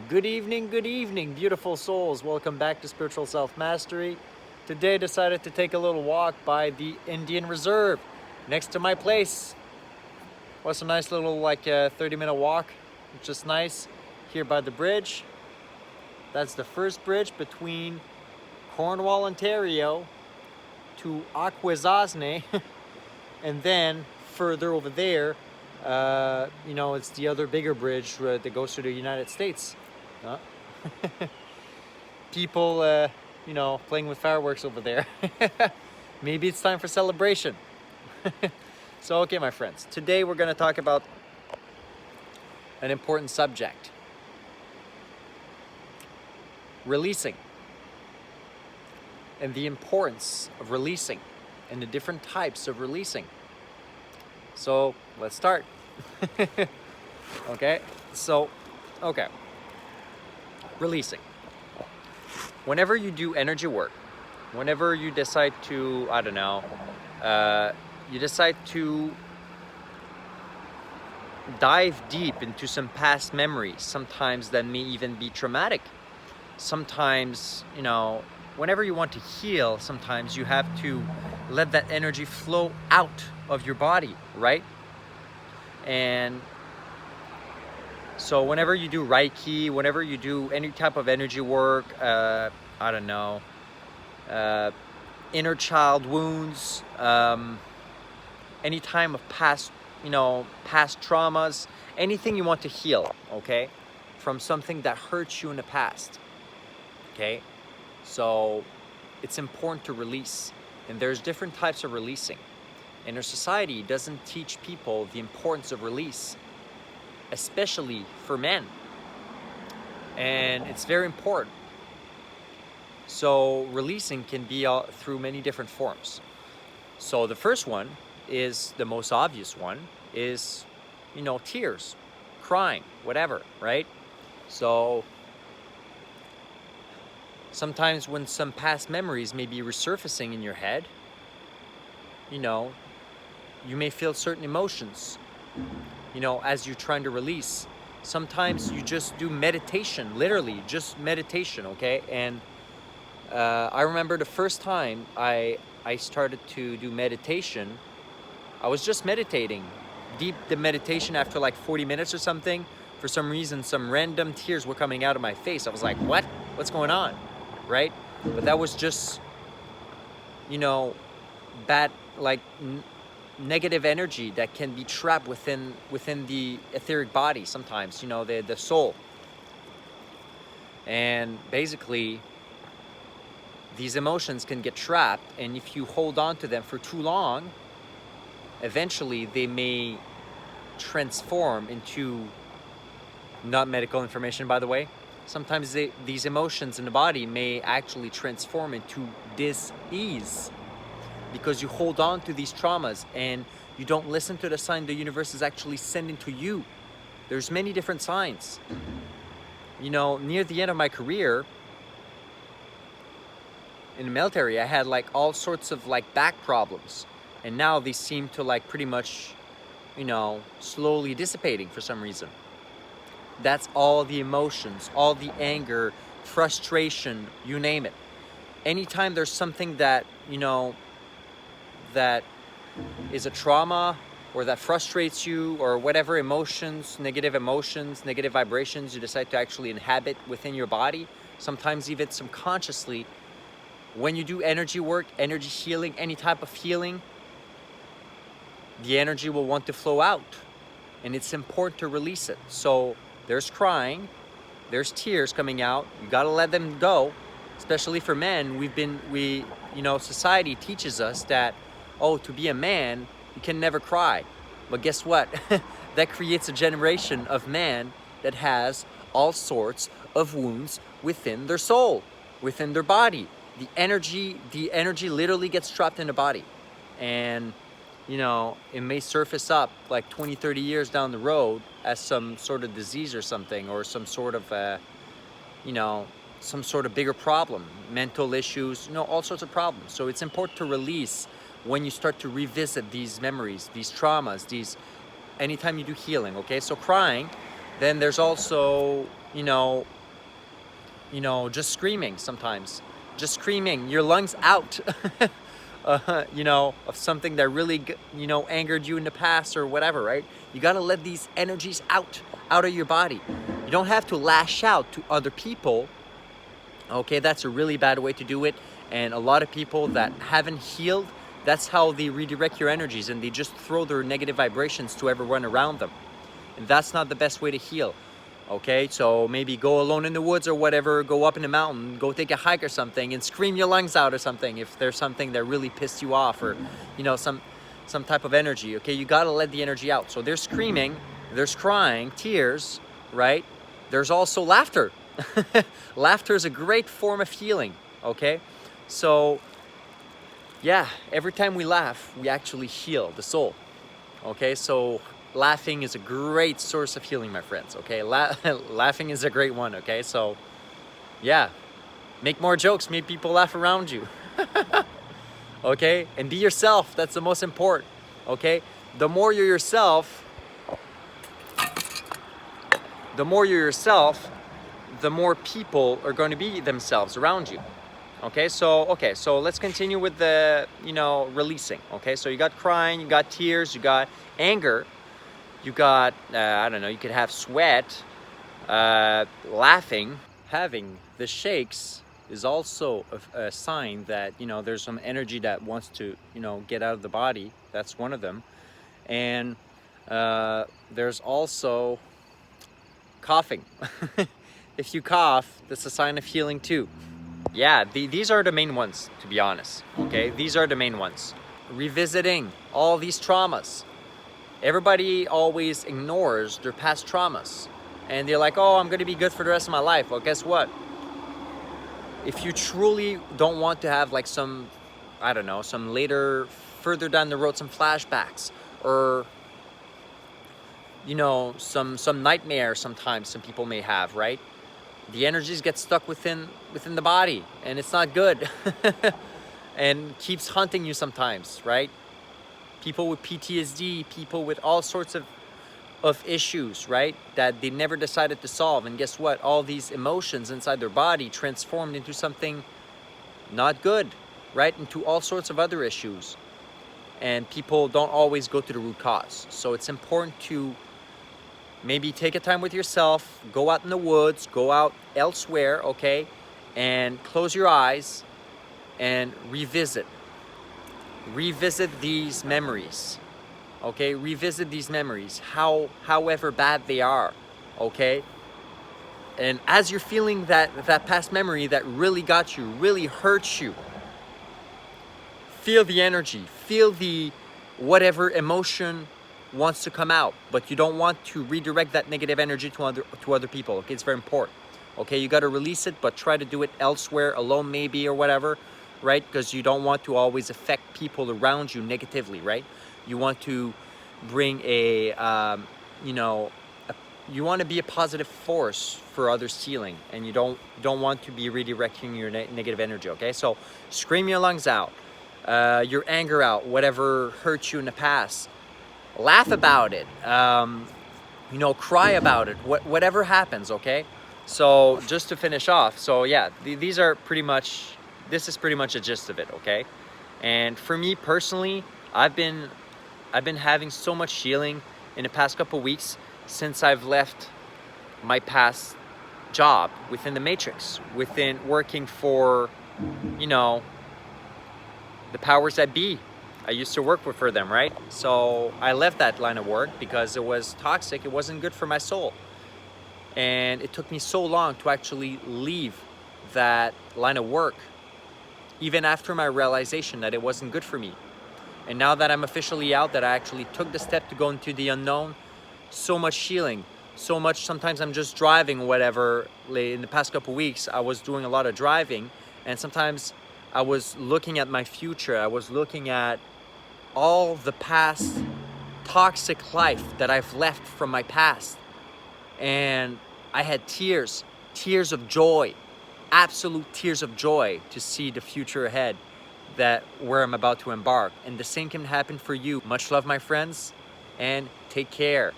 Good evening, beautiful souls. Welcome back to Spiritual Self-Mastery. Today I decided to take a little walk by the Indian Reserve next to my place. Was a nice little 30-minute walk, which is nice here by the bridge. That's the first bridge between Cornwall, Ontario to Akwesasne, and then further over there, it's the other bigger bridge that goes to the United States. People, playing with fireworks over there. Maybe it's time for celebration. So, okay, my friends, today we're going to talk about an important subject. Releasing. And the importance of releasing and the different types of releasing. So, let's start. Okay. Releasing. Whenever you do energy work, whenever you decide to, you decide to dive deep into some past memories, sometimes that may even be traumatic. Sometimes, whenever you want to heal, sometimes you have to let that energy flow out of your body, right? And so whenever you do Reiki, whenever you do any type of energy work, inner child wounds, any time of past traumas, anything you want to heal, okay, from something that hurts you in the past, okay? So it's important to release, and there's different types of releasing. And our society doesn't teach people the importance of release, especially for men. And it's very important. So releasing can be through many different forms. So the first one is the most obvious one is, tears, crying, whatever, right? So sometimes when some past memories may be resurfacing in your head, you may feel certain emotions, as you're trying to release. Sometimes you just do meditation, literally just meditation, okay? And I remember the first time I started to do meditation, I was just meditating, the meditation after like 40 minutes or something. For some reason, some random tears were coming out of my face. I was like, what? What's going on, right? But that was just, bad, negative energy that can be trapped within the etheric body sometimes, the soul. And basically, these emotions can get trapped, and if you hold on to them for too long, eventually they may transform into, not medical information by the way, sometimes these emotions in the body may actually transform into dis-ease, because you hold on to these traumas and you don't listen to the sign the universe is actually sending to you. There's many different signs. Near the end of my career in the military, I had all sorts of back problems, and now they seem to pretty much, slowly dissipating for some reason. That's all the emotions, all the anger, frustration, you name it. Anytime there's something that, that is a trauma or that frustrates you, or whatever emotions, negative vibrations you decide to actually inhabit within your body, sometimes even subconsciously, when you do energy work, energy healing, any type of healing, the energy will want to flow out, and it's important to release it. So there's crying, there's tears coming out, you gotta let them go. Especially for men, society teaches us that, to be a man, you can never cry. But guess what? That creates a generation of men that has all sorts of wounds within their soul, within their body. The energy literally gets trapped in the body. And, it may surface up 20, 30 years down the road as some sort of disease or something, or some sort of, some sort of bigger problem, mental issues, all sorts of problems. So it's important to release when you start to revisit these memories, these traumas, anytime you do healing, okay? So crying, then there's also you know, just screaming sometimes, just screaming your lungs out, you know, of something that really, you know, angered you in the past or whatever, right? You got to let these energies out of your body. You don't have to lash out to other people. Okay, that's a really bad way to do it. And a lot of people that haven't healed, that's how they redirect your energies, and they just throw their negative vibrations to everyone around them. And that's not the best way to heal. Okay, so maybe go alone in the woods or whatever, go up in the mountain, go take a hike or something and scream your lungs out or something if there's something that really pissed you off, or, you know, some type of energy. Okay, you gotta let the energy out. So there's screaming, there's crying, tears, right? There's also laughter. Laughter is a great form of healing, okay? So, yeah, every time we laugh, we actually heal the soul, okay? So laughing is a great source of healing, my friends, okay? Laughing is a great one, okay? So, yeah, make more jokes, make people laugh around you, okay? And be yourself, that's the most important, okay? The more you're yourself, the more people are going to be themselves around you. Okay, so let's continue with the, you know, releasing. Okay, so you got crying, you got tears, you got anger, you got, I don't know, you could have sweat, laughing. Having the shakes is also a sign that, you know, there's some energy that wants to, you know, get out of the body. That's one of them. And there's also coughing. If you cough, that's a sign of healing too. Yeah, these are the main ones, to be honest, okay? These are the main ones. Revisiting all these traumas. Everybody always ignores their past traumas. And they're like, oh, I'm gonna be good for the rest of my life. Well, guess what? If you truly don't want to have like some, I don't know, some later, further down the road, some flashbacks, or, you know, some nightmare sometimes some people may have, right? The energies get stuck within the body, and it's not good. And keeps hunting you sometimes, right? People with PTSD, people with all sorts of issues, right? That they never decided to solve. And guess what? All these emotions inside their body transformed into something not good, right? Into all sorts of other issues. And people don't always go to the root cause. So it's important to maybe take a time with yourself, go out in the woods, go out elsewhere, okay? And close your eyes and revisit these memories, okay? Revisit these memories, however bad they are, okay? And as you're feeling that past memory that really got you, really hurts you, feel the energy, feel the whatever emotion wants to come out, but you don't want to redirect that negative energy to other people, okay? It's very important, okay? You got to release it, but try to do it elsewhere, alone maybe, or whatever, right? Because you don't want to always affect people around you negatively, right? You want to bring a, you know, you want to be a positive force for others' healing, and you don't want to be redirecting your negative energy, okay? So scream your lungs out, your anger out, whatever hurt you in the past. Laugh about it, you know, cry about it, whatever happens, okay? So just to finish off, so yeah, these are pretty much, this is pretty much a gist of it, okay? And for me personally, I've been having so much healing in the past couple weeks since I've left my past job within the Matrix, within working for, you know, the powers that be. I used to work for them, right? So I left that line of work because it was toxic. It wasn't good for my soul. And it took me so long to actually leave that line of work, even after my realization that it wasn't good for me. And now that I'm officially out, that I actually took the step to go into the unknown, so much healing, so much. Sometimes I'm just driving or whatever. In the past couple weeks, I was doing a lot of driving, and sometimes I was looking at my future. I was looking at all the past toxic life that I've left from my past. And I had tears of joy, absolute tears of joy to see the future ahead, that where I'm about to embark. And the same can happen for you. Much love, my friends, and take care.